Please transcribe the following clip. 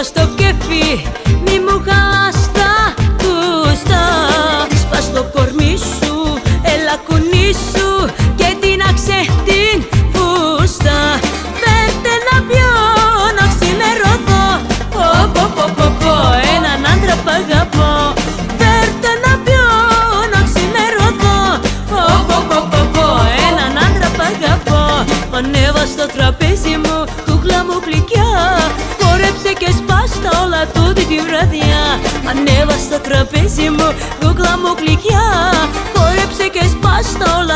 Σπάς το κέφι, μη μου χαλάς τα γούστα. Σπάς το κορμί σου, έλα κουνήσου και τίναξε την φούστα. Φέρτε να πιω, να ξημερωθώ, πω, έναν άντρα π' αγαπώ. Φέρτε να πιω, να ξημερωθώ, πω, έναν άντρα π' αγαπώ. Ανέβα στο τραπέζι μου, κούκλα μου γλυκιά, χόρεψε και σπάστα όλα τούτη τη βραδιά. Ανέβα στο τραπέζι μου, κούκλα μου γλυκιά, χόρεψε και σπάστα όλα